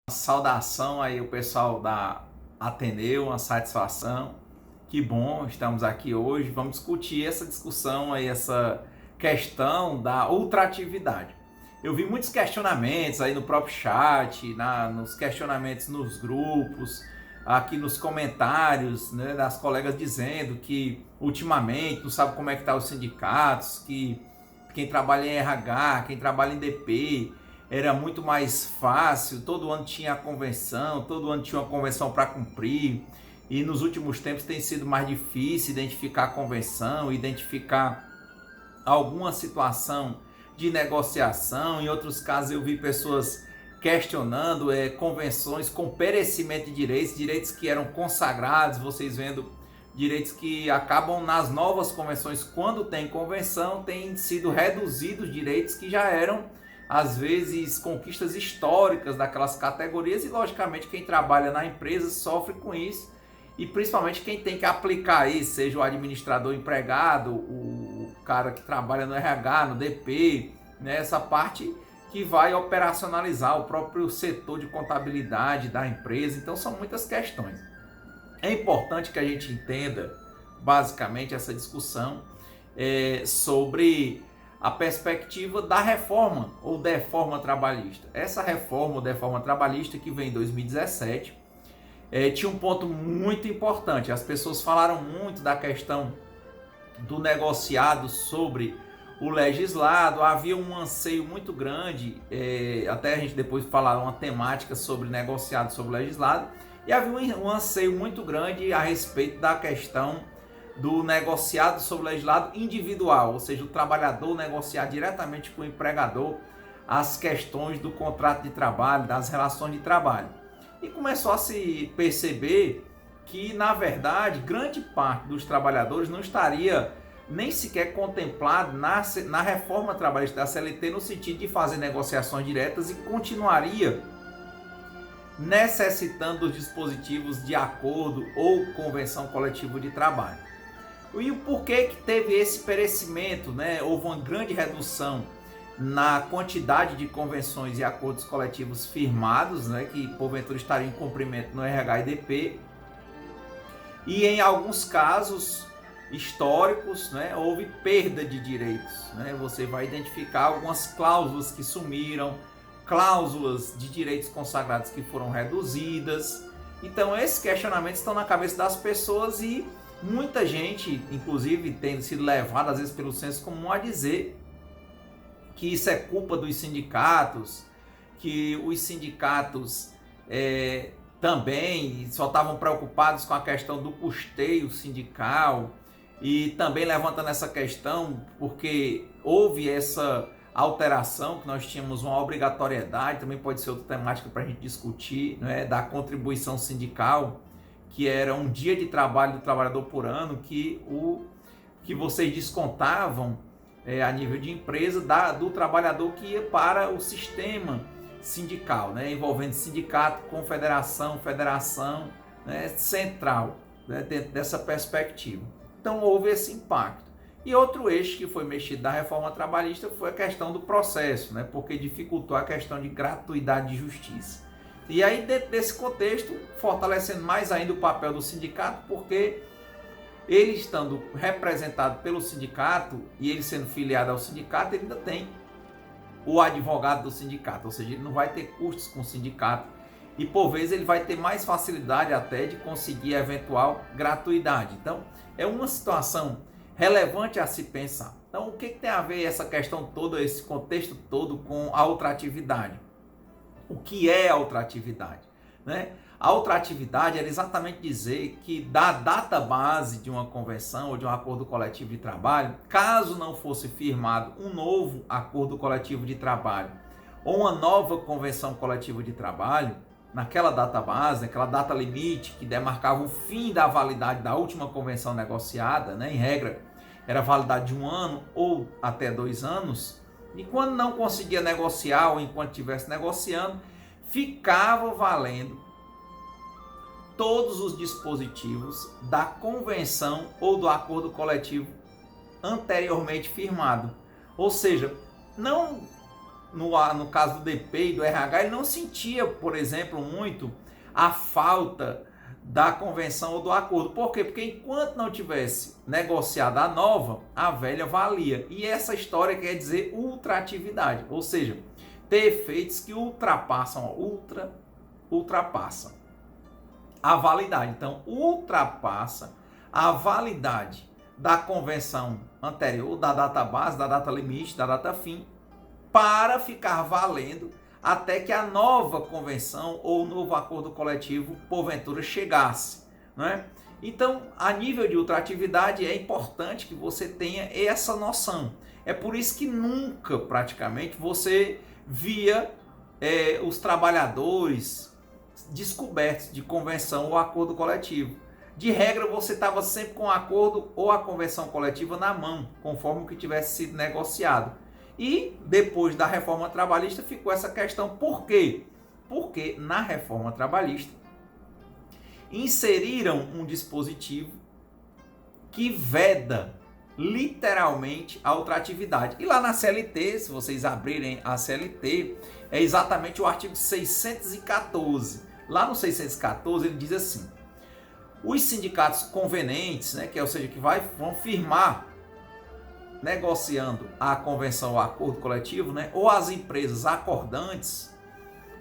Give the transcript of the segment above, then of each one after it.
Saudação aí o pessoal da Ateneu, uma satisfação. Que bom, estamos aqui hoje. Vamos discutir essa discussão aí, essa questão da ultratividade. Eu vi muitos questionamentos aí no próprio chat, nos questionamentos nos grupos, aqui nos comentários, né, das colegas dizendo que ultimamente não sabe como é que tá os sindicatos, que quem trabalha em RH, quem trabalha em DP, era muito mais fácil, todo ano tinha a convenção, todo ano tinha uma convenção para cumprir, e nos últimos tempos tem sido mais difícil identificar a convenção, identificar alguma situação de negociação. Em outros casos eu vi pessoas questionando convenções com perecimento de direitos, direitos que eram consagrados, vocês vendo, direitos que acabam nas novas convenções, quando tem convenção, têm sido reduzidos direitos que já eram às vezes conquistas históricas daquelas categorias, e logicamente quem trabalha na empresa sofre com isso, e principalmente quem tem que aplicar isso, seja o administrador empregado, o cara que trabalha no RH, no DP, né, essa parte que vai operacionalizar o próprio setor de contabilidade da empresa. Então são muitas questões. É importante que a gente entenda basicamente essa discussão sobre a perspectiva da reforma ou deforma trabalhista. Essa reforma ou deforma trabalhista que vem em 2017 tinha um ponto muito importante. As pessoas falaram muito da questão do negociado sobre o legislado, havia um anseio muito grande, até a gente depois falar uma temática sobre negociado sobre o legislado, e havia um anseio muito grande a respeito da questão do negociado sobre o legislado individual, ou seja, o trabalhador negociar diretamente com o empregador as questões do contrato de trabalho, das relações de trabalho. E começou a se perceber que, na verdade, grande parte dos trabalhadores não estaria nem sequer contemplado na reforma trabalhista da CLT, no sentido de fazer negociações diretas, e continuaria necessitando dos dispositivos de acordo ou convenção coletiva de trabalho. E o porquê que teve esse perecimento, né? Houve uma grande redução na quantidade de convenções e acordos coletivos firmados, né, que porventura estariam em cumprimento no RH e DP, e em alguns casos históricos, né, houve perda de direitos, né? Você vai identificar algumas cláusulas que sumiram, cláusulas de direitos consagrados que foram reduzidas. Então esses questionamentos estão na cabeça das pessoas, e muita gente, inclusive, tem sido levada às vezes pelo senso comum a dizer que isso é culpa dos sindicatos, que os sindicatos também só estavam preocupados com a questão do custeio sindical, e também levantando essa questão porque houve essa alteração, que nós tínhamos uma obrigatoriedade, também pode ser outra temática para a gente discutir, né, da contribuição sindical, que era um dia de trabalho do trabalhador por ano, que vocês descontavam a nível de empresa do trabalhador que ia para o sistema sindical, né, envolvendo sindicato, confederação, federação, né, central, né, dentro dessa perspectiva. Então houve esse impacto. E outro eixo que foi mexido da reforma trabalhista foi a questão do processo, né, porque dificultou a questão de gratuidade de justiça. E aí, dentro desse contexto, fortalecendo mais ainda o papel do sindicato, porque ele estando representado pelo sindicato e ele sendo filiado ao sindicato, ele ainda tem o advogado do sindicato, ou seja, ele não vai ter custos com o sindicato, e por vezes ele vai ter mais facilidade até de conseguir eventual gratuidade. Então é uma situação relevante a se pensar. Então o que tem a ver essa questão toda, esse contexto todo, com a ultratividade? O que é a ultratividade, né? A ultratividade era exatamente dizer que da data base de uma convenção ou de um acordo coletivo de trabalho, caso não fosse firmado um novo acordo coletivo de trabalho ou uma nova convenção coletiva de trabalho, naquela data base, naquela data limite que demarcava o fim da validade da última convenção negociada, né? Em regra, era validade de 1 ano ou até 2 anos, e quando não conseguia negociar ou enquanto estivesse negociando, ficava valendo todos os dispositivos da convenção ou do acordo coletivo anteriormente firmado. Ou seja, não no caso do DP e do RH, ele não sentia, por exemplo, muito a falta da convenção ou do acordo. Por quê? Porque enquanto não tivesse negociado a nova, a velha valia. E essa história quer dizer ultratividade, ou seja, ter efeitos que ultrapassam a validade. Então, ultrapassa a validade da convenção anterior, da data base, da data limite, da data fim, para ficar valendo até que a nova convenção ou novo acordo coletivo, porventura, chegasse. Não é? Então, a nível de ultratividade, é importante que você tenha essa noção. É por isso que nunca, praticamente, você via os trabalhadores descobertos de convenção ou acordo coletivo. De regra, você estava sempre com o acordo ou a convenção coletiva na mão, conforme o que tivesse sido negociado. E depois da reforma trabalhista ficou essa questão. Por quê? Porque na reforma trabalhista inseriram um dispositivo que veda literalmente a ultratividade. E lá na CLT, se vocês abrirem a CLT, é exatamente o artigo 614. Lá no 614 ele diz assim: os sindicatos convenientes, né, ou seja, que vão firmar negociando a convenção ou acordo coletivo, né, ou as empresas acordantes,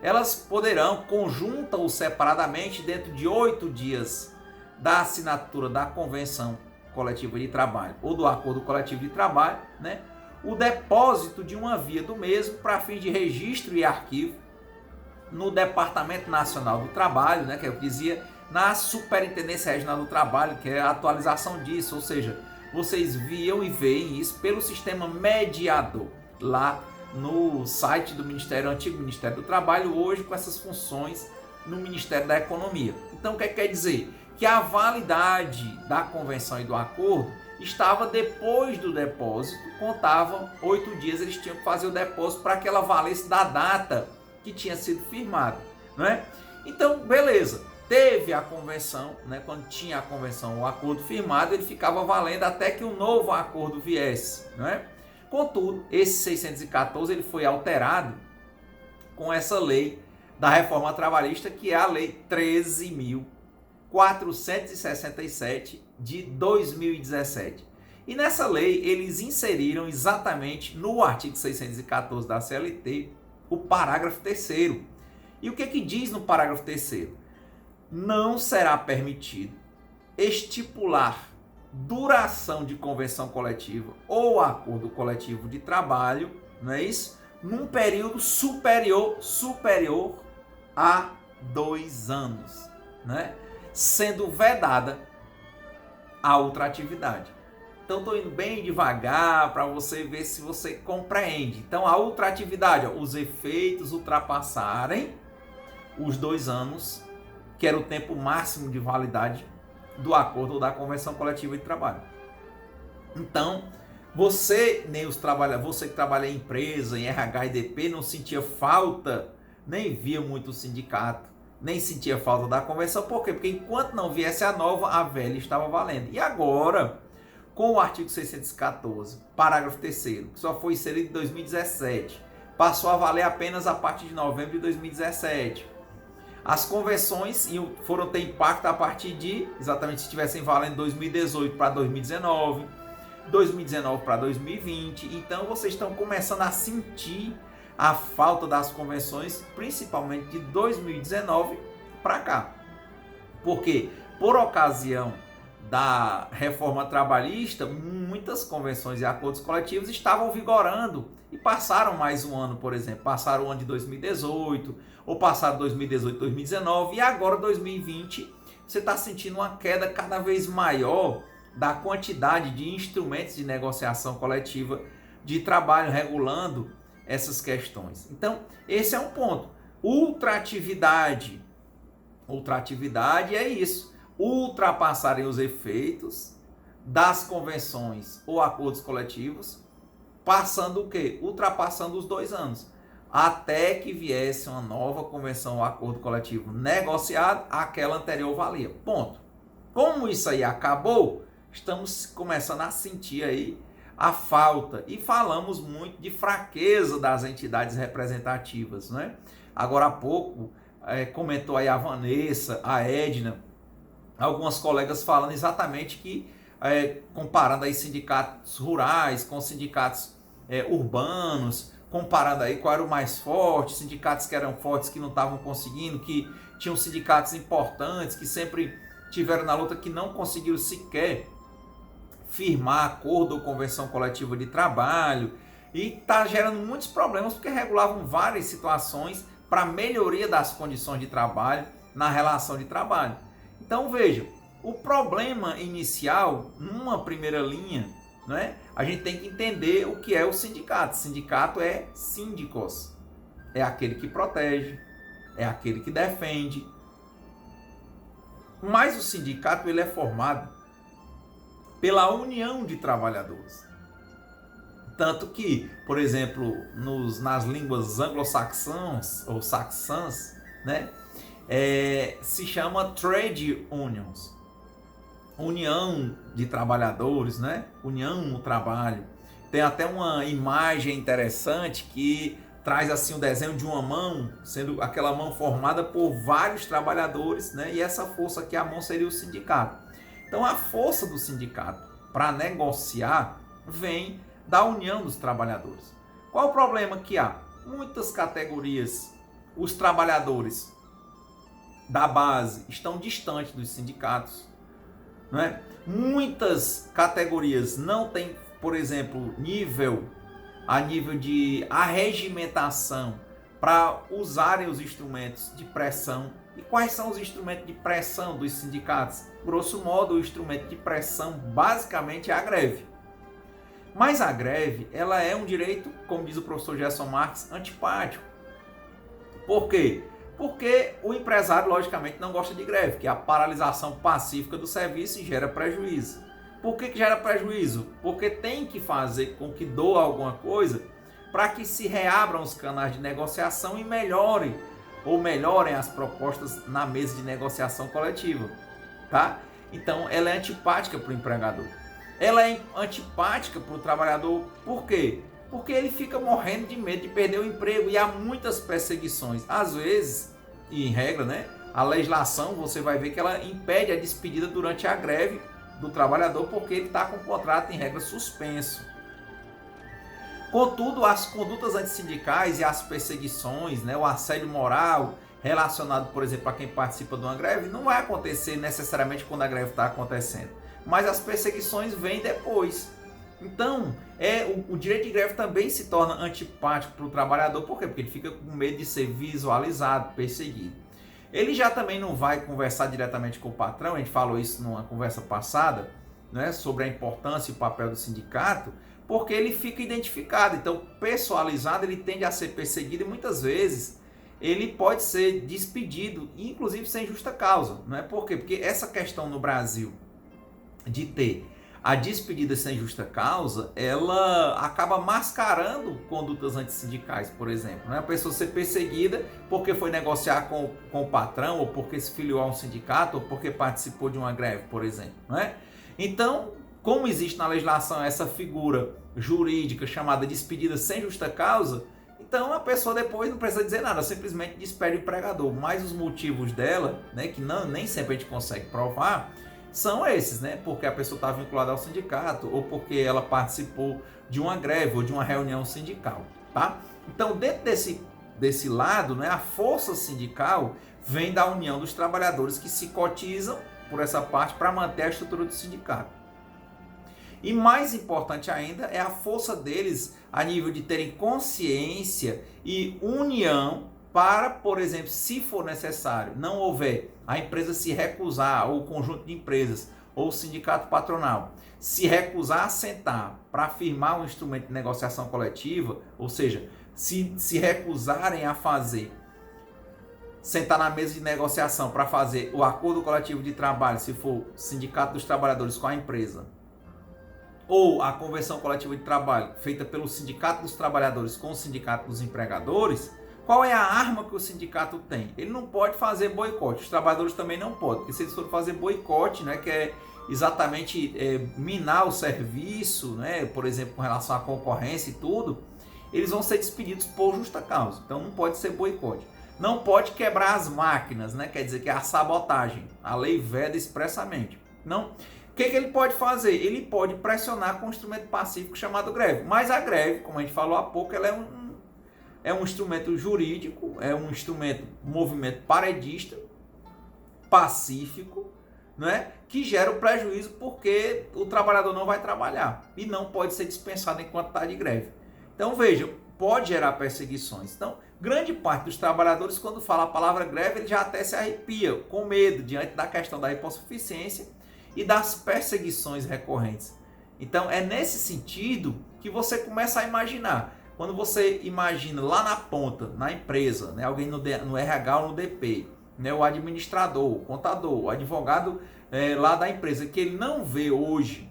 elas poderão, conjunta ou separadamente, dentro de 8 dias da assinatura da convenção coletiva de trabalho ou do acordo coletivo de trabalho, né, o depósito de uma via do mesmo para fim de registro e arquivo no Departamento Nacional do Trabalho, né, que é o que dizia, na Superintendência Regional do Trabalho, que é a atualização disso, ou seja, vocês viam e veem isso pelo sistema mediador, lá no site do Ministério, antigo Ministério do Trabalho, hoje com essas funções no Ministério da Economia. Então, o que quer dizer? Que a validade da convenção e do acordo estava depois do depósito, contavam 8 dias, eles tinham que fazer o depósito para que ela valesse da data que tinha sido firmada, não é? Então, beleza. Teve a convenção, né? Quando tinha a convenção, o acordo firmado, ele ficava valendo até que um novo acordo viesse, não é? Contudo, esse 614 ele foi alterado com essa lei da reforma trabalhista, que é a lei 13.467 de 2017. E nessa lei eles inseriram exatamente no artigo 614 da CLT o parágrafo 3º. E o que diz no parágrafo 3º? Não será permitido estipular duração de convenção coletiva ou acordo coletivo de trabalho, não é isso? Num período superior a 2 anos, né? Sendo vedada a ultratividade. Então, estou indo bem devagar para você ver se você compreende. Então, a ultratividade, os efeitos ultrapassarem os 2 anos, que era o tempo máximo de validade do acordo ou da convenção coletiva de trabalho. Então, você que trabalha em empresa, em RH e DP, não sentia falta, nem via muito o sindicato, nem sentia falta da convenção. Por quê? Porque enquanto não viesse a nova, a velha estava valendo. E agora, com o artigo 614, parágrafo 3º, que só foi inserido em 2017, passou a valer apenas a partir de novembro de 2017. As convenções foram ter impacto a partir de, exatamente, se estivessem valendo 2018 para 2019, 2019 para 2020. Então, vocês estão começando a sentir a falta das convenções, principalmente de 2019 para cá. Porque, por ocasião da reforma trabalhista, muitas convenções e acordos coletivos estavam vigorando e passaram mais um ano, por exemplo. Passaram o ano de 2018, ou passaram 2018, 2019, e agora 2020, você está sentindo uma queda cada vez maior da quantidade de instrumentos de negociação coletiva de trabalho regulando essas questões. Então, esse é um ponto. Ultratividade. Ultratividade é isso. Ultrapassarem os efeitos das convenções ou acordos coletivos, passando o quê? Ultrapassando os 2 anos. Até que viesse uma nova convenção ou acordo coletivo negociado, aquela anterior valia. Ponto. Como isso aí acabou, estamos começando a sentir aí a falta, e falamos muito de fraqueza das entidades representativas, né? Agora há pouco comentou aí a Vanessa, a Edna, algumas colegas falando exatamente que, comparando aí sindicatos rurais com sindicatos urbanos, comparando aí qual era o mais forte, sindicatos que eram fortes que não estavam conseguindo, que tinham sindicatos importantes, que sempre tiveram na luta, que não conseguiram sequer firmar acordo ou convenção coletiva de trabalho, e está gerando muitos problemas porque regulavam várias situações para melhoria das condições de trabalho na relação de trabalho. Então veja, o problema inicial, numa primeira linha, né, a gente tem que entender o que é o sindicato. Sindicato é síndicos, é aquele que protege, é aquele que defende. Mas o sindicato ele é formado pela união de trabalhadores. Tanto que, por exemplo, nas línguas anglo-saxãs ou saxãs, né, se chama trade unions, união de trabalhadores, né, união no trabalho. Tem até uma imagem interessante que traz assim um desenho de uma mão, sendo aquela mão formada por vários trabalhadores, né, e essa força aqui, a mão, seria o sindicato. Então a força do sindicato para negociar vem da união dos trabalhadores. Qual o problema que há? Muitas categorias, os trabalhadores da base estão distantes dos sindicatos, não é? Muitas categorias não têm, por exemplo, nível de arregimentação para usarem os instrumentos de pressão. E quais são os instrumentos de pressão dos sindicatos? Grosso modo, o instrumento de pressão basicamente é a greve. Mas a greve, ela é um direito, como diz o professor Gerson Marques, antipático. Por quê? Porque o empresário, logicamente, não gosta de greve, que é a paralisação pacífica do serviço, e gera prejuízo. Por que gera prejuízo? Porque tem que fazer com que doa alguma coisa para que se reabram os canais de negociação e melhorem as propostas na mesa de negociação coletiva, tá? Então, ela é antipática para o empregador. Ela é antipática para o trabalhador, por quê? Porque ele fica morrendo de medo de perder o emprego, e há muitas perseguições. Às vezes, e em regra, né, a legislação, você vai ver que ela impede a despedida durante a greve do trabalhador, porque ele está com o contrato, em regra, suspenso. Contudo, as condutas antissindicais e as perseguições, né, o assédio moral relacionado, por exemplo, a quem participa de uma greve, não vai acontecer necessariamente quando a greve está acontecendo, mas as perseguições vêm depois. Então, o direito de greve também se torna antipático para o trabalhador. Por quê? Porque ele fica com medo de ser visualizado, perseguido. Ele já também não vai conversar diretamente com o patrão, a gente falou isso numa conversa passada, né, sobre a importância e o papel do sindicato, porque ele fica identificado. Então, pessoalizado, ele tende a ser perseguido, e muitas vezes ele pode ser despedido, inclusive sem justa causa. Não é? Por quê? Porque essa questão no Brasil de ter a despedida sem justa causa, ela acaba mascarando condutas antissindicais, por exemplo. Né? A pessoa ser perseguida porque foi negociar com o patrão, ou porque se filiou a um sindicato, ou porque participou de uma greve, por exemplo. Né? Então, como existe na legislação essa figura jurídica chamada despedida sem justa causa, então a pessoa depois não precisa dizer nada, simplesmente despede o empregador. Mas os motivos dela, né, que nem sempre a gente consegue provar, são esses, né? Porque a pessoa está vinculada ao sindicato, ou porque ela participou de uma greve ou de uma reunião sindical, tá? Então, dentro desse lado, né, a força sindical vem da união dos trabalhadores que se cotizam por essa parte para manter a estrutura do sindicato. E mais importante ainda é a força deles a nível de terem consciência e união para, por exemplo, se for necessário, não houver, a empresa se recusar, ou o conjunto de empresas, ou o sindicato patronal, se recusar a sentar para firmar um instrumento de negociação coletiva, ou seja, se recusarem a sentar na mesa de negociação para fazer o acordo coletivo de trabalho, se for o sindicato dos trabalhadores com a empresa, ou a convenção coletiva de trabalho feita pelo sindicato dos trabalhadores com o sindicato dos empregadores, qual é a arma que o sindicato tem? Ele não pode fazer boicote, os trabalhadores também não podem, porque se eles forem fazer boicote, né, que exatamente minar o serviço, né? Por exemplo, com relação à concorrência e tudo, eles vão ser despedidos por justa causa. Então não pode ser boicote. Não pode quebrar as máquinas, né? Quer dizer que é a sabotagem. A lei veda expressamente. Não. O que ele pode fazer? Ele pode pressionar com um instrumento pacífico chamado greve. Mas a greve, como a gente falou há pouco, ela é um instrumento jurídico, é um movimento paredista, pacífico, né, que gera o prejuízo porque o trabalhador não vai trabalhar e não pode ser dispensado enquanto está de greve. Então vejam, pode gerar perseguições. Então, grande parte dos trabalhadores, quando fala a palavra greve, ele já até se arrepia, com medo, diante da questão da hipossuficiência e das perseguições recorrentes. Então, é nesse sentido que você começa a imaginar. Quando você imagina lá na ponta, na empresa, né, alguém no RH ou no DP, né, o administrador, o contador, o advogado lá da empresa, que ele não vê hoje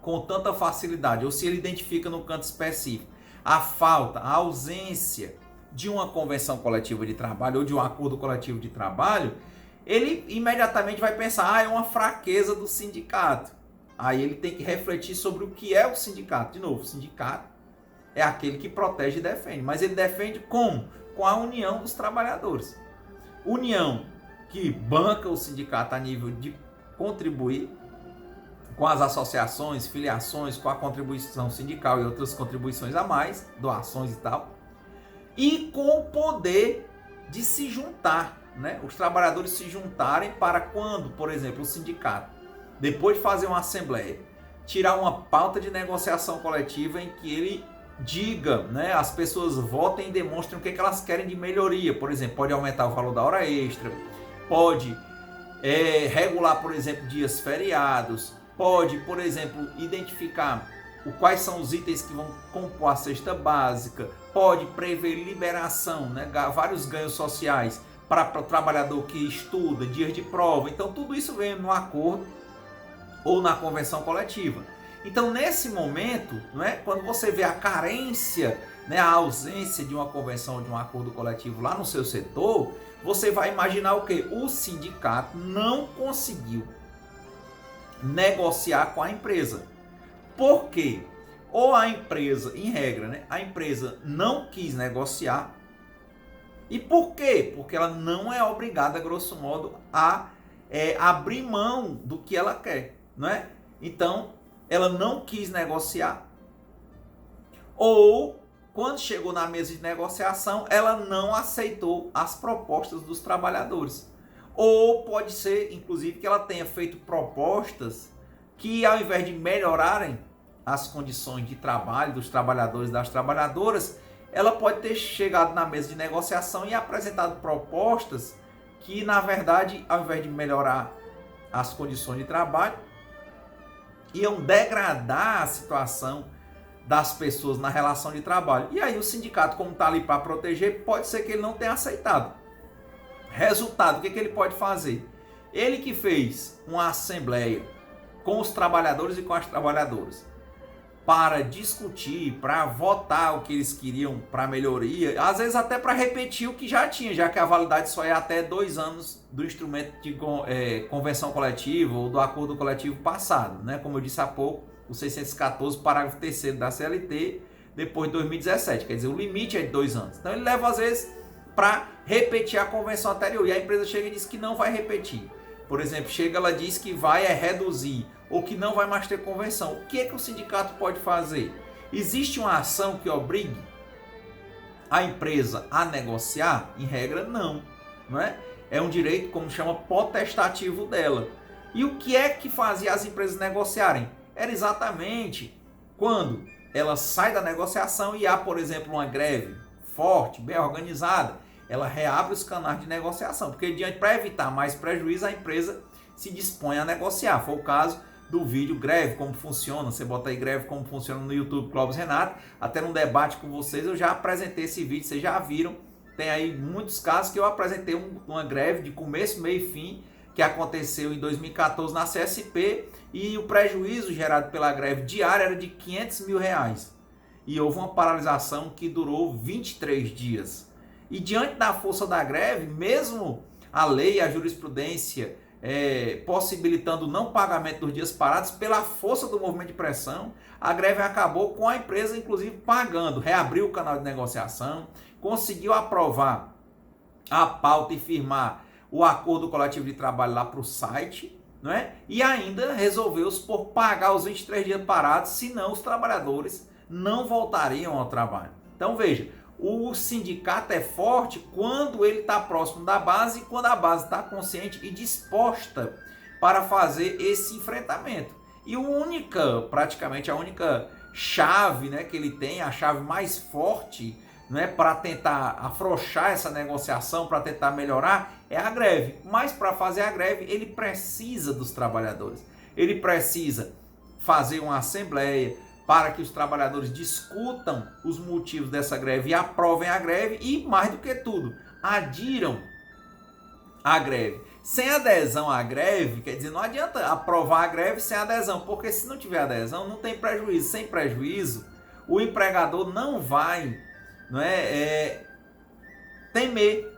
com tanta facilidade, ou se ele identifica no canto específico, a falta, a ausência de uma convenção coletiva de trabalho ou de um acordo coletivo de trabalho, ele imediatamente vai pensar, é uma fraqueza do sindicato. Aí ele tem que refletir sobre o que é o sindicato. De novo, o sindicato é aquele que protege e defende, mas ele defende como? Com a união dos trabalhadores. União que banca o sindicato a nível de contribuir com as associações, filiações, com a contribuição sindical e outras contribuições a mais, doações e tal, e com o poder de se juntar, né? Os trabalhadores se juntarem para quando, por exemplo, o sindicato, depois de fazer uma assembleia, tirar uma pauta de negociação coletiva em que ele diga, né, as pessoas votem e demonstrem o que elas querem de melhoria. Por exemplo, pode aumentar o valor da hora extra, pode regular, por exemplo, dias feriados, pode, por exemplo, identificar quais são os itens que vão compor a cesta básica, pode prever liberação, né, vários ganhos sociais para o trabalhador que estuda, dias de prova. Então, tudo isso vem no acordo ou na convenção coletiva. Então, nesse momento, né, quando você vê a carência, né, a ausência de uma convenção ou de um acordo coletivo lá no seu setor, você vai imaginar o quê? O sindicato não conseguiu negociar com a empresa. Por quê? Ou a empresa, em regra, né, a empresa não quis negociar. E por quê? Porque ela não é obrigada, grosso modo, a abrir mão do que ela quer, não é? Então, ela não quis negociar, ou quando chegou na mesa de negociação, ela não aceitou as propostas dos trabalhadores. Ou pode ser, inclusive, que ela tenha feito propostas que, ao invés de melhorarem as condições de trabalho dos trabalhadores e das trabalhadoras, ela pode ter chegado na mesa de negociação e apresentado propostas que, na verdade, ao invés de melhorar as condições de trabalho, iam degradar a situação das pessoas na relação de trabalho. E aí o sindicato, como está ali para proteger, pode ser que ele não tenha aceitado. Resultado, o que ele pode fazer? Ele que fez uma assembleia com os trabalhadores e com as trabalhadoras para discutir, para votar o que eles queriam para melhoria, às vezes até para repetir o que já tinha, já que a validade só é até 2 anos do instrumento de convenção coletiva ou do acordo coletivo passado, né? Como eu disse há pouco, o 614, parágrafo 3º da CLT, depois de 2017, quer dizer, o limite é de 2 anos. Então ele leva às vezes para repetir a convenção anterior, e a empresa chega e diz que não vai repetir. Por exemplo, chega, ela diz que vai reduzir, ou que não vai mais ter convenção. O que é que o sindicato pode fazer? Existe uma ação que obrigue a empresa a negociar? Em regra, não. Não é? É um direito, como chama, potestativo dela. E o que é que fazia as empresas negociarem? Era exatamente quando ela sai da negociação e há, por exemplo, uma greve forte, bem organizada, ela reabre os canais de negociação, porque para evitar mais prejuízo, a empresa se dispõe a negociar. Foi o caso do vídeo Greve, como funciona. Você bota aí Greve, como funciona no YouTube, Clóvis Renato. Até num debate com vocês, eu já apresentei esse vídeo, vocês já viram. Tem aí muitos casos que eu apresentei uma greve de começo, meio e fim, que aconteceu em 2014 na CSP, e o prejuízo gerado pela greve diária era de R$500 mil. E houve uma paralisação que durou 23 dias. E diante da força da greve, mesmo a lei e a jurisprudência possibilitando o não pagamento dos dias parados pela força do movimento de pressão. A greve acabou com a empresa, inclusive, pagando, reabriu o canal de negociação, conseguiu aprovar a pauta e firmar o acordo coletivo de trabalho lá para o site, não é? E ainda resolveu-se por pagar os 23 dias parados, senão os trabalhadores não voltariam ao trabalho. Então veja, o sindicato é forte quando ele está próximo da base e quando a base está consciente e disposta para fazer esse enfrentamento. E praticamente a única chave, né, que ele tem, a chave mais forte, né, para tentar afrouxar essa negociação, para tentar melhorar, é a greve. Mas para fazer a greve, ele precisa dos trabalhadores. Ele precisa fazer uma assembleia para que os trabalhadores discutam os motivos dessa greve e aprovem a greve e, mais do que tudo, adiram à greve. Sem adesão à greve, quer dizer, não adianta aprovar a greve sem adesão, porque se não tiver adesão, não tem prejuízo. Sem prejuízo, o empregador não vai temer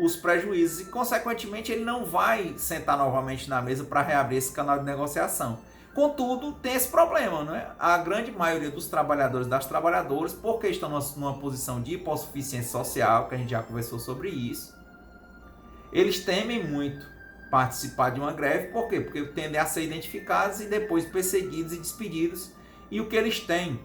os prejuízos e, consequentemente, ele não vai sentar novamente na mesa para reabrir esse canal de negociação. Contudo, tem esse problema, não é? A grande maioria dos trabalhadores e das trabalhadoras, porque estão numa posição de hipossuficiência social, que a gente já conversou sobre isso, eles temem muito participar de uma greve. Por quê? Porque tendem a ser identificados e depois perseguidos e despedidos, e o que eles têm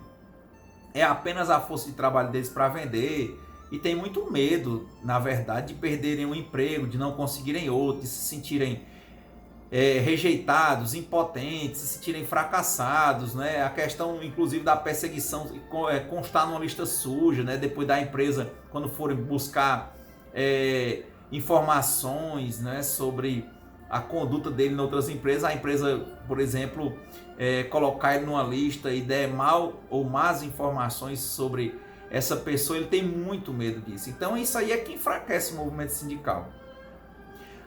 é apenas a força de trabalho deles para vender, e tem muito medo, na verdade, de perderem um emprego, de não conseguirem outro, de se sentirem rejeitados, impotentes, se sentirem fracassados, né? A questão, inclusive, da perseguição, constar numa lista suja, né? Depois da empresa, quando forem buscar informações, né, sobre a conduta dele em outras empresas, a empresa, por exemplo, colocar ele numa lista e der mal ou más informações sobre essa pessoa, ele tem muito medo disso. Então isso aí é que enfraquece o movimento sindical.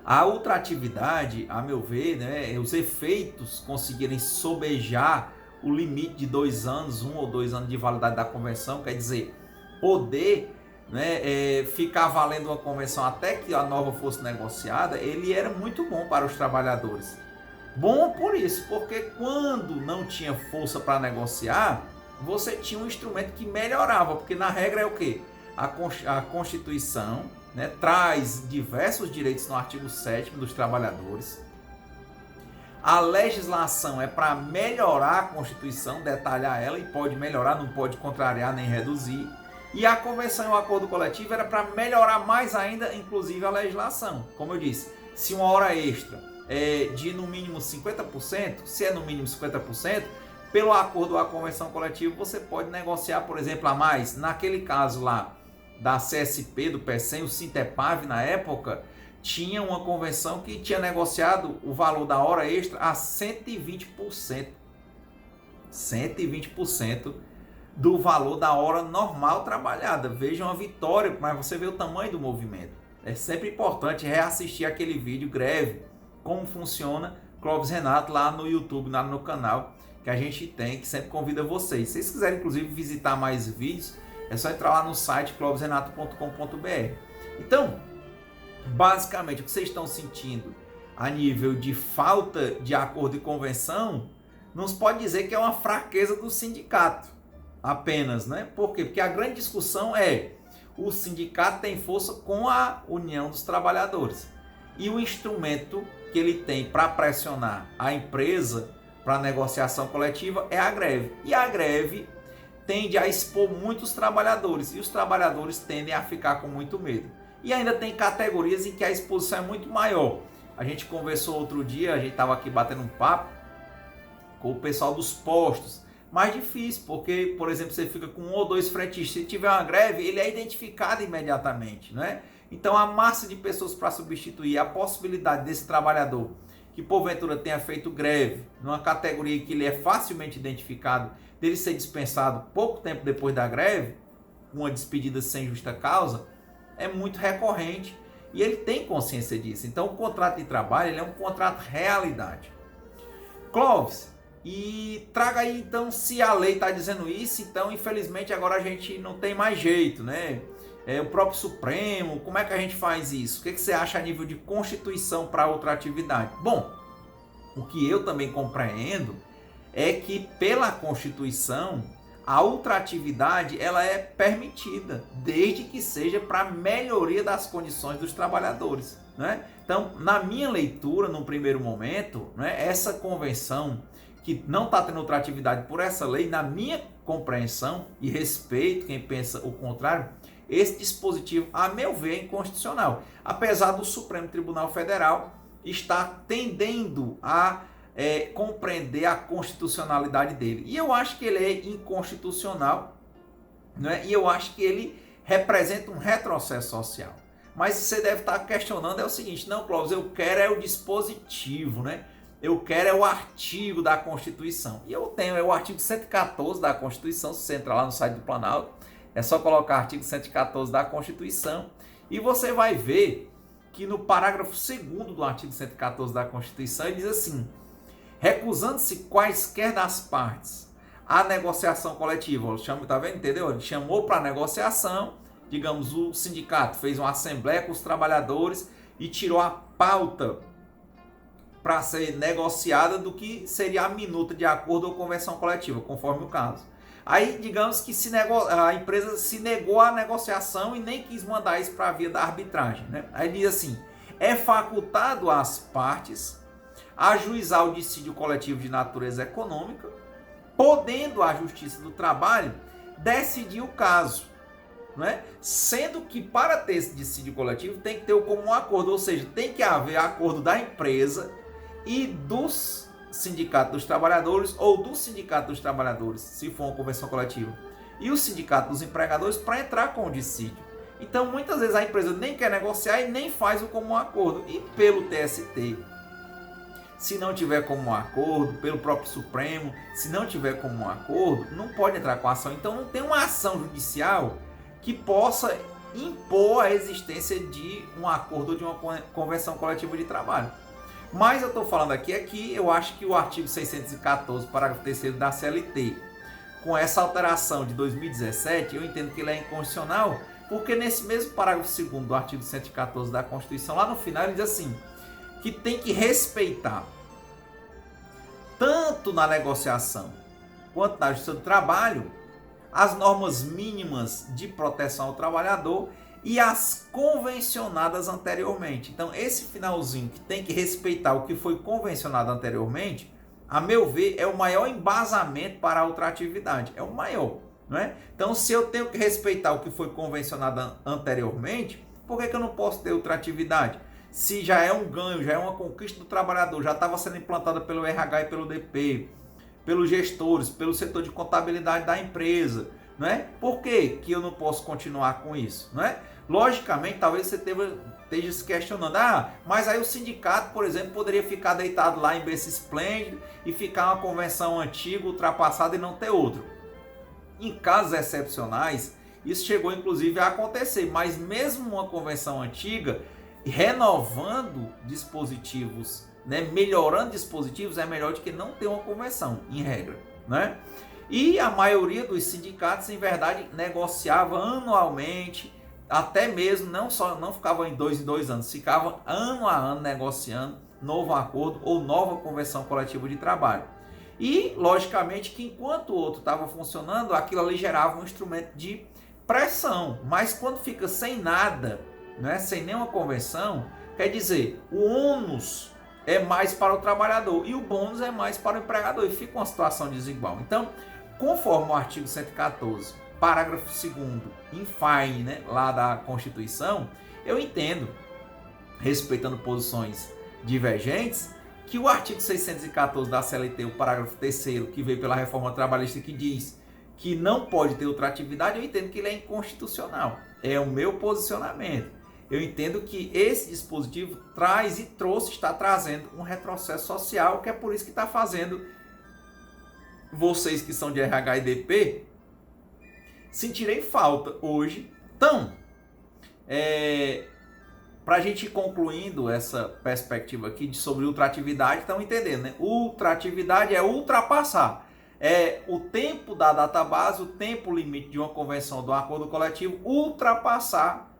A ultratividade, a meu ver, né, os efeitos conseguirem sobejar o limite de 2 anos, 1 ou 2 anos de validade da convenção, quer dizer, poder, né, ficar valendo uma convenção até que a nova fosse negociada, ele era muito bom para os trabalhadores. Bom por isso, porque quando não tinha força para negociar, você tinha um instrumento que melhorava, porque na regra é o quê? A Constituição, né, traz diversos direitos no artigo 7º dos trabalhadores. A legislação é para melhorar a Constituição, detalhar ela, e pode melhorar, não pode contrariar nem reduzir. E a convenção e o acordo coletivo era para melhorar mais ainda, inclusive a legislação. Como eu disse, se uma hora extra é de no mínimo 50%, se é no mínimo 50%, pelo acordo ou a convenção coletiva você pode negociar, por exemplo, a mais. Naquele caso lá da CSP, do PECEM, o Sintepav na época, tinha uma convenção que tinha negociado o valor da hora extra a 120%. 120% do valor da hora normal trabalhada. Veja uma vitória, mas você vê o tamanho do movimento. É sempre importante reassistir aquele vídeo greve, como funciona, Clóvis Renato, lá no YouTube, lá no canal, que a gente tem, que sempre convida vocês. Se vocês quiserem, inclusive, visitar mais vídeos, é só entrar lá no site clovisrenato.com.br. Então, basicamente, o que vocês estão sentindo a nível de falta de acordo e convenção, não se pode dizer que é uma fraqueza do sindicato apenas, né? Por quê? Porque a grande discussão é: o sindicato tem força com a União dos Trabalhadores, e o instrumento que ele tem para pressionar a empresa para a negociação coletiva é a greve. E a greve tende a expor muitos trabalhadores, e os trabalhadores tendem a ficar com muito medo. E ainda tem categorias em que a exposição é muito maior. A gente conversou outro dia, a gente estava aqui batendo um papo com o pessoal dos postos. Mais difícil, porque, por exemplo, você fica com 1 ou 2 frentistas. Se tiver uma greve, ele é identificado imediatamente, né? Então, a massa de pessoas para substituir, a possibilidade desse trabalhador que porventura tenha feito greve numa categoria que ele é facilmente identificado, dele ser dispensado pouco tempo depois da greve, uma despedida sem justa causa, é muito recorrente, e ele tem consciência disso. Então, o contrato de trabalho, ele é um contrato realidade. Clóvis, e traga aí então, se a lei está dizendo isso, então infelizmente agora a gente não tem mais jeito, né? o próprio Supremo, como é que a gente faz isso? O que você acha a nível de Constituição para outra atividade? Bom, o que eu também compreendo é que pela Constituição a ultratividade ela é permitida, desde que seja para melhoria das condições dos trabalhadores, né? Então, na minha leitura, num primeiro momento, né, essa convenção que não está tendo ultratividade por essa lei, na minha compreensão e respeito quem pensa o contrário, esse dispositivo, a meu ver, é inconstitucional, apesar do Supremo Tribunal Federal estar tendendo a compreender a constitucionalidade dele. E eu acho que ele é inconstitucional, né? E eu acho que ele representa um retrocesso social. Mas você deve estar questionando é o seguinte: não, Clóvis, eu quero é o dispositivo, né? Eu quero é o artigo da Constituição. E eu tenho o artigo 114 da Constituição. Se você entrar lá no site do Planalto, é só colocar artigo 114 da Constituição e você vai ver que no parágrafo 2º do artigo 114 da Constituição ele diz assim: recusando-se quaisquer das partes a negociação coletiva. Tá vendo? Entendeu? Ele chamou para negociação, digamos, o sindicato fez uma assembleia com os trabalhadores e tirou a pauta para ser negociada do que seria a minuta de acordo ou convenção coletiva, conforme o caso. Aí, digamos que a empresa se negou à negociação e nem quis mandar isso para a via da arbitragem, né? Aí diz assim: é facultado às partes ajuizar o dissídio coletivo de natureza econômica, podendo a Justiça do Trabalho decidir o caso, né? Sendo que para ter esse dissídio coletivo tem que ter o comum acordo, ou seja, tem que haver acordo da empresa e dos sindicato dos trabalhadores ou do sindicato dos trabalhadores, se for uma convenção coletiva, e o sindicato dos empregadores para entrar com o dissídio. Então, muitas vezes a empresa nem quer negociar e nem faz o comum acordo. E pelo TST, se não tiver comum acordo, pelo próprio Supremo, se não tiver comum acordo, não pode entrar com ação. Então, não tem uma ação judicial que possa impor a existência de um acordo ou de uma convenção coletiva de trabalho. Mas eu estou falando aqui é que eu acho que o artigo 614, parágrafo 3º da CLT, com essa alteração de 2017, eu entendo que ele é inconstitucional, porque nesse mesmo parágrafo 2º do artigo 114 da Constituição, lá no final ele diz assim, que tem que respeitar, tanto na negociação quanto na Justiça do Trabalho, as normas mínimas de proteção ao trabalhador e as convencionadas anteriormente. Então, esse finalzinho que tem que respeitar o que foi convencionado anteriormente, a meu ver, é o maior embasamento para a ultratividade. É o maior, não é? Então, se eu tenho que respeitar o que foi convencionado anteriormente, por que eu não posso ter ultratividade? Se já é um ganho, já é uma conquista do trabalhador, já estava sendo implantada pelo RH e pelo DP, pelos gestores, pelo setor de contabilidade da empresa, não é? Por que eu não posso continuar com isso, não é? Logicamente, talvez você esteja se questionando, mas aí o sindicato, por exemplo, poderia ficar deitado lá em berço esplêndido e ficar uma convenção antiga, ultrapassada e não ter outra. Em casos excepcionais, isso chegou inclusive a acontecer, mas mesmo uma convenção antiga, renovando dispositivos, né, melhorando dispositivos, é melhor do que não ter uma convenção, em regra, né? E a maioria dos sindicatos, em verdade, negociava anualmente, até mesmo, não ficava em 2 anos, ficava ano a ano negociando novo acordo ou nova convenção coletiva de trabalho. E, logicamente, que enquanto o outro estava funcionando, aquilo ali gerava um instrumento de pressão. Mas quando fica sem nada, né, sem nenhuma convenção, quer dizer, o ônus é mais para o trabalhador e o bônus é mais para o empregador. E fica uma situação desigual. Então, conforme o artigo 114, parágrafo 2º, in fine, né, lá da Constituição, eu entendo, respeitando posições divergentes, que o artigo 614 da CLT, o parágrafo 3º, que veio pela reforma trabalhista, que diz que não pode ter ultratividade, eu entendo que ele é inconstitucional. É o meu posicionamento. Eu entendo que esse dispositivo traz e está trazendo um retrocesso social, que é por isso que está fazendo vocês que são de RH e DP sentirem falta hoje. Então, para a gente ir concluindo essa perspectiva aqui sobre ultratividade, estão entendendo, né? Ultratividade é ultrapassar. o tempo da database, o tempo limite de uma convenção, de um acordo coletivo, ultrapassar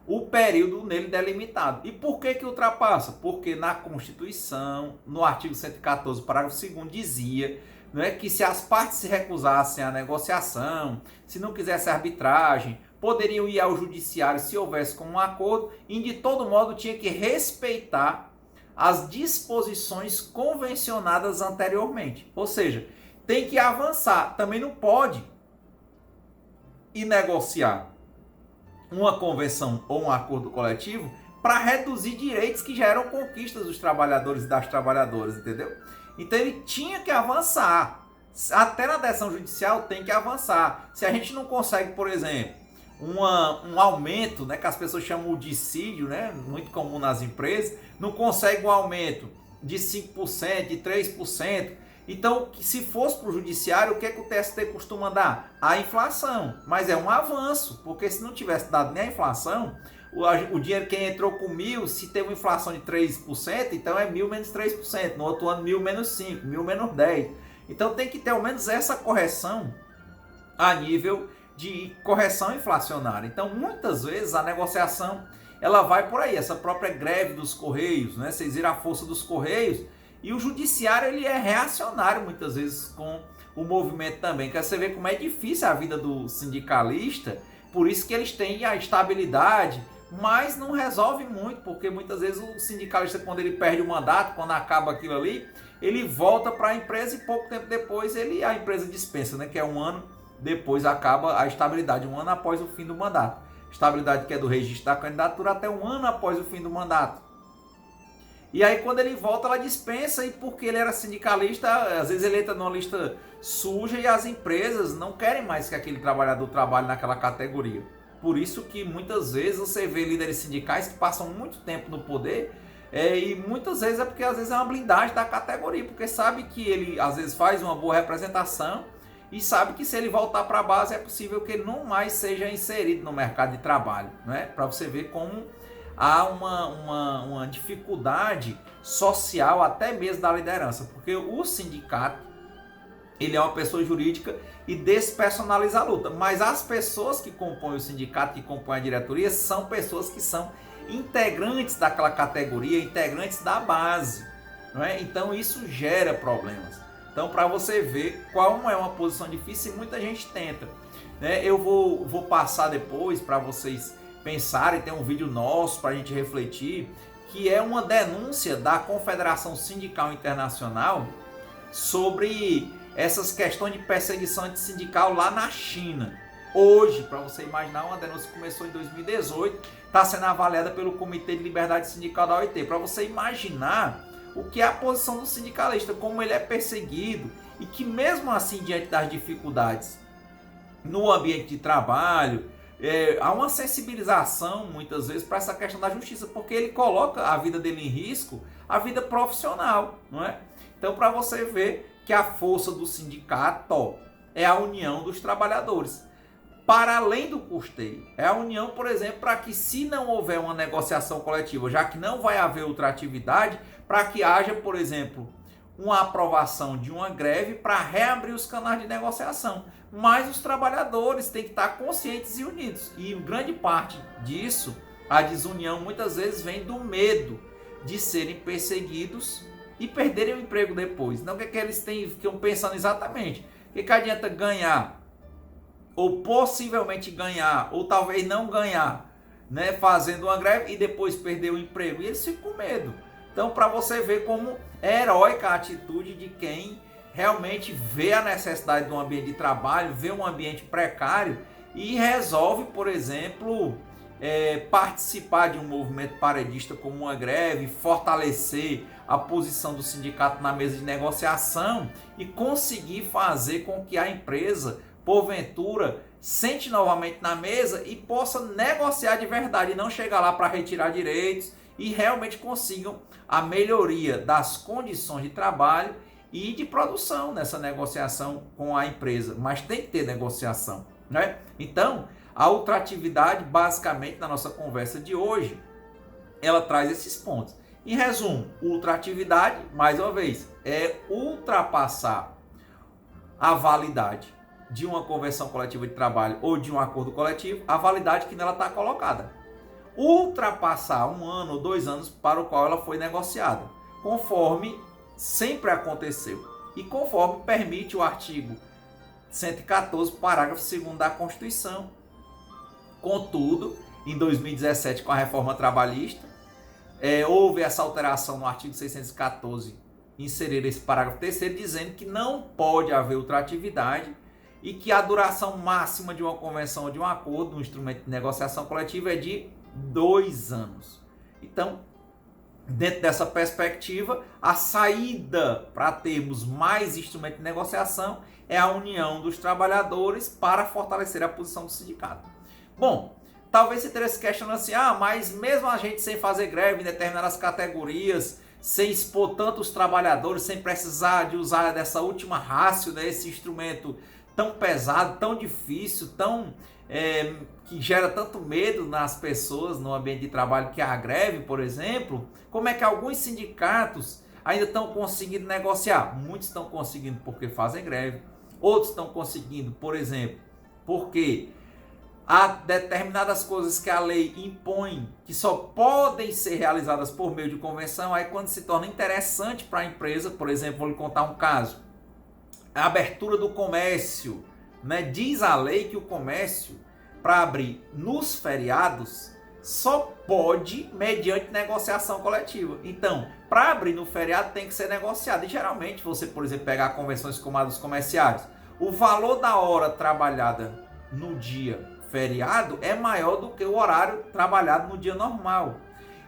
o período nele delimitado. E por que ultrapassa? Porque na Constituição, no artigo 114, parágrafo 2º, dizia, não é, que se as partes se recusassem à negociação, se não quisessem arbitragem, poderiam ir ao judiciário se houvesse como um acordo, e de todo modo tinha que respeitar as disposições convencionadas anteriormente. Ou seja, tem que avançar, também não pode ir negociar uma convenção ou um acordo coletivo para reduzir direitos que já eram conquistas dos trabalhadores e das trabalhadoras, entendeu? Então ele tinha que avançar. Até na decisão judicial tem que avançar. Se a gente não consegue, por exemplo, um aumento, né, que as pessoas chamam de dissídio, né, muito comum nas empresas, não consegue um aumento de 5%, de 3%. Então, se fosse para o judiciário, o que é que o TST costuma dar? A inflação. Mas é um avanço, porque se não tivesse dado nem a inflação, o dinheiro que entrou com 1.000, se tem uma inflação de 3%, então é 1.000 menos 3%. No outro ano, 1.000 menos 5%, 1.000 menos 10%. Então tem que ter ao menos essa correção a nível de correção inflacionária. Então, muitas vezes, a negociação ela vai por aí. Essa própria greve dos Correios, né? Vocês viram a força dos Correios. E o judiciário ele é reacionário muitas vezes com o movimento também. Quer você ver como é difícil a vida do sindicalista, por isso que eles têm a estabilidade, mas não resolve muito, porque muitas vezes o sindicalista, quando ele perde o mandato, quando acaba aquilo ali, ele volta para a empresa e pouco tempo depois a empresa dispensa, né? Que é um ano depois acaba a estabilidade, um ano após o fim do mandato. Estabilidade que é do registro da candidatura até um ano após o fim do mandato. E aí quando ele volta, ela dispensa, e porque ele era sindicalista, às vezes ele entra numa lista suja e as empresas não querem mais que aquele trabalhador trabalhe naquela categoria. Por isso que muitas vezes você vê líderes sindicais que passam muito tempo no poder, e muitas vezes é porque às vezes é uma blindagem da categoria, porque sabe que ele às vezes faz uma boa representação e sabe que se ele voltar para a base é possível que ele não mais seja inserido no mercado de trabalho, né? Para você ver como há uma dificuldade social até mesmo da liderança, porque o sindicato ele é uma pessoa jurídica e despersonaliza a luta, mas as pessoas que compõem o sindicato, que compõem a diretoria, são pessoas que são integrantes daquela categoria, integrantes da base, não é? Então isso gera problemas. Então, para você ver qual é uma posição difícil, muita gente tenta, né? Eu vou passar depois para vocês pensarem, tem um vídeo nosso para a gente refletir, que é uma denúncia da Confederação Sindical Internacional sobre essas questões de perseguição antissindical lá na China. Hoje, para você imaginar, uma denúncia que começou em 2018, está sendo avaliada pelo Comitê de Liberdade Sindical da OIT. Para você imaginar o que é a posição do sindicalista, como ele é perseguido, e que mesmo assim, diante das dificuldades no ambiente de trabalho, há uma sensibilização muitas vezes para essa questão da justiça, porque ele coloca a vida dele em risco, a vida profissional, não é? Então, para você ver que a força do sindicato é a união dos trabalhadores. Para além do custeio, é a união, por exemplo, para que, se não houver uma negociação coletiva, já que não vai haver outra atividade, para que haja, por exemplo, uma aprovação de uma greve para reabrir os canais de negociação. Mas os trabalhadores têm que estar conscientes e unidos. E grande parte disso, a desunião, muitas vezes vem do medo de serem perseguidos e perderem o emprego depois. Então, o que é que eles ficam pensando exatamente? O que adianta ganhar, ou possivelmente ganhar, ou talvez não ganhar, né, fazendo uma greve e depois perder o emprego? E eles ficam com medo. Então, para você ver como é heróica a atitude de quem realmente vê a necessidade de um ambiente de trabalho, vê um ambiente precário e resolve, por exemplo, participar de um movimento paredista como uma greve, fortalecer a posição do sindicato na mesa de negociação e conseguir fazer com que a empresa, porventura, sente novamente na mesa e possa negociar de verdade, e não chegar lá para retirar direitos, e realmente consigam a melhoria das condições de trabalho e de produção nessa negociação com a empresa. Mas tem que ter negociação, né? Então, a ultratividade, basicamente, na nossa conversa de hoje, ela traz esses pontos. Em resumo, ultratividade, mais uma vez, é ultrapassar a validade de uma convenção coletiva de trabalho ou de um acordo coletivo, a validade que nela está colocada. Ultrapassar 1 ano ou 2 anos para o qual ela foi negociada, conforme sempre aconteceu e conforme permite o artigo 114, parágrafo 2º da Constituição. Contudo, em 2017, com a reforma trabalhista, houve essa alteração no artigo 614, inserir esse parágrafo 3º, dizendo que não pode haver ultratividade e que a duração máxima de uma convenção ou de um acordo, um instrumento de negociação coletiva, é de 2 anos. Então, dentro dessa perspectiva, a saída para termos mais instrumento de negociação é a união dos trabalhadores para fortalecer a posição do sindicato. Bom, talvez você esteja se questionando assim, mas mesmo a gente sem fazer greve em determinadas categorias, sem expor tanto os trabalhadores, sem precisar de usar dessa última ratio, né, esse instrumento tão pesado, tão difícil, que gera tanto medo nas pessoas no ambiente de trabalho, que é a greve, por exemplo, como é que alguns sindicatos ainda estão conseguindo negociar? Muitos estão conseguindo porque fazem greve, outros estão conseguindo, por exemplo, porque há determinadas coisas que a lei impõe que só podem ser realizadas por meio de convenção. Aí quando se torna interessante para a empresa, por exemplo, vou lhe contar um caso, a abertura do comércio, né? Diz a lei que o comércio, para abrir nos feriados, só pode mediante negociação coletiva. Então, para abrir no feriado tem que ser negociado. E geralmente você, por exemplo, pegar convenções como a dos comerciários, o valor da hora trabalhada no dia feriado é maior do que o horário trabalhado no dia normal.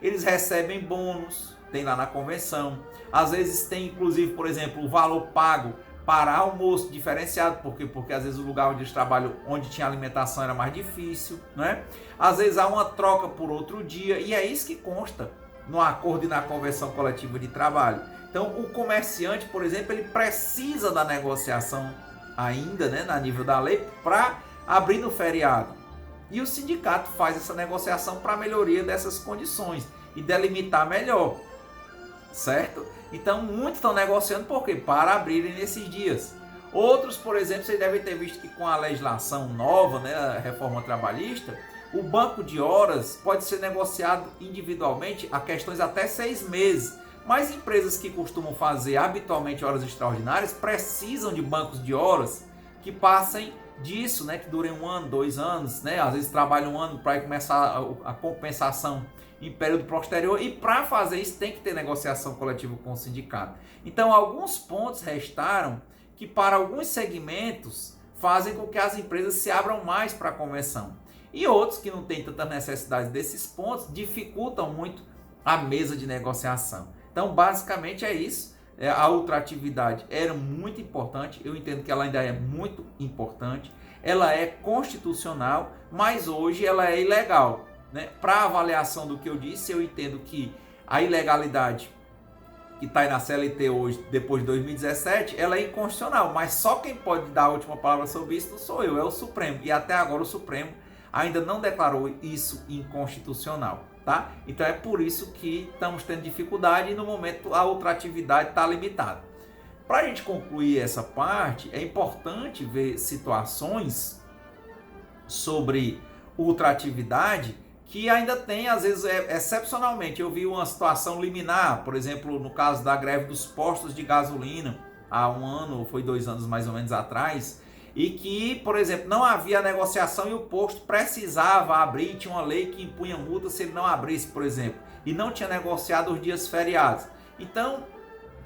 Eles recebem bônus, tem lá na convenção. Às vezes tem, inclusive, por exemplo, o valor pago para almoço diferenciado, porque às vezes o lugar onde eles trabalham, onde tinha alimentação, era mais difícil, né? Às vezes há uma troca por outro dia, e é isso que consta no acordo e na convenção coletiva de trabalho. Então, o comerciante, por exemplo, ele precisa da negociação ainda, né, na nível da lei, para abrir no feriado. E o sindicato faz essa negociação para a melhoria dessas condições e delimitar melhor, certo? Então, muitos estão negociando por quê? Para abrirem nesses dias. Outros, por exemplo, vocês devem ter visto que com a legislação nova, né, a reforma trabalhista, o banco de horas pode ser negociado individualmente a questões até 6 meses. Mas empresas que costumam fazer habitualmente horas extraordinárias precisam de bancos de horas que passem disso, né, que durem 1 ano, 2 anos, né, às vezes trabalham 1 ano para começar a compensação em período posterior, e para fazer isso tem que ter negociação coletiva com o sindicato. Então, alguns pontos restaram que para alguns segmentos fazem com que as empresas se abram mais para a convenção. E outros que não têm tanta necessidade desses pontos dificultam muito a mesa de negociação. Então, basicamente é isso. A ultratividade era muito importante, eu entendo que ela ainda é muito importante, ela é constitucional, mas hoje ela é ilegal, né? Para avaliação do que eu disse, eu entendo que a ilegalidade que está aí na CLT hoje, depois de 2017, ela é inconstitucional, mas só quem pode dar a última palavra sobre isso não sou eu, é o Supremo, e até agora o Supremo ainda não declarou isso inconstitucional. Tá? Então é por isso que estamos tendo dificuldade e no momento a ultratividade está limitada. Para a gente concluir essa parte, é importante ver situações sobre ultratividade que ainda tem, às vezes, excepcionalmente. Eu vi uma situação liminar, por exemplo, no caso da greve dos postos de gasolina, há 1 ano, ou foi 2 anos mais ou menos atrás, e que, por exemplo, não havia negociação e o posto precisava abrir, tinha uma lei que impunha multa se ele não abrisse, por exemplo, e não tinha negociado os dias feriados. Então,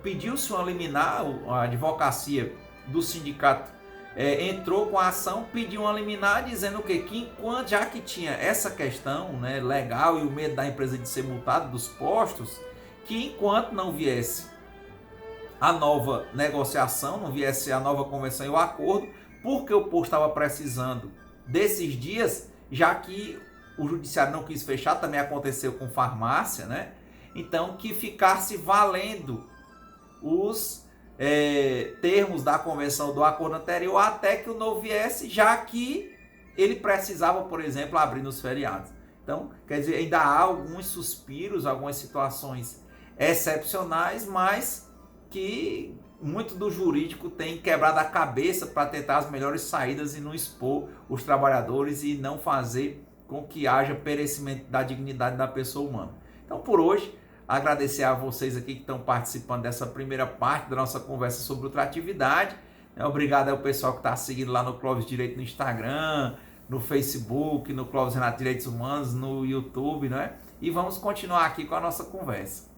pediu-se uma liminar, a advocacia do sindicato entrou com a ação, pediu uma liminar dizendo o quê? Que enquanto, já que tinha essa questão, né, legal, e o medo da empresa de ser multada dos postos, que enquanto não viesse a nova negociação, não viesse a nova convenção e o acordo, porque o posto estava precisando desses dias, já que o judiciário não quis fechar, também aconteceu com farmácia, né? Então, que ficasse valendo os termos da convenção do acordo anterior até que o novo viesse, já que ele precisava, por exemplo, abrir nos feriados. Então, quer dizer, ainda há alguns suspiros, algumas situações excepcionais, mas que muito do jurídico tem quebrado a cabeça para tentar as melhores saídas e não expor os trabalhadores e não fazer com que haja perecimento da dignidade da pessoa humana. Então, por hoje, agradecer a vocês aqui que estão participando dessa primeira parte da nossa conversa sobre ultratividade. Obrigado ao pessoal que está seguindo lá no Clóvis Direito no Instagram, no Facebook, no Clóvis Renato Direitos Humanos, no YouTube, né? E vamos continuar aqui com a nossa conversa.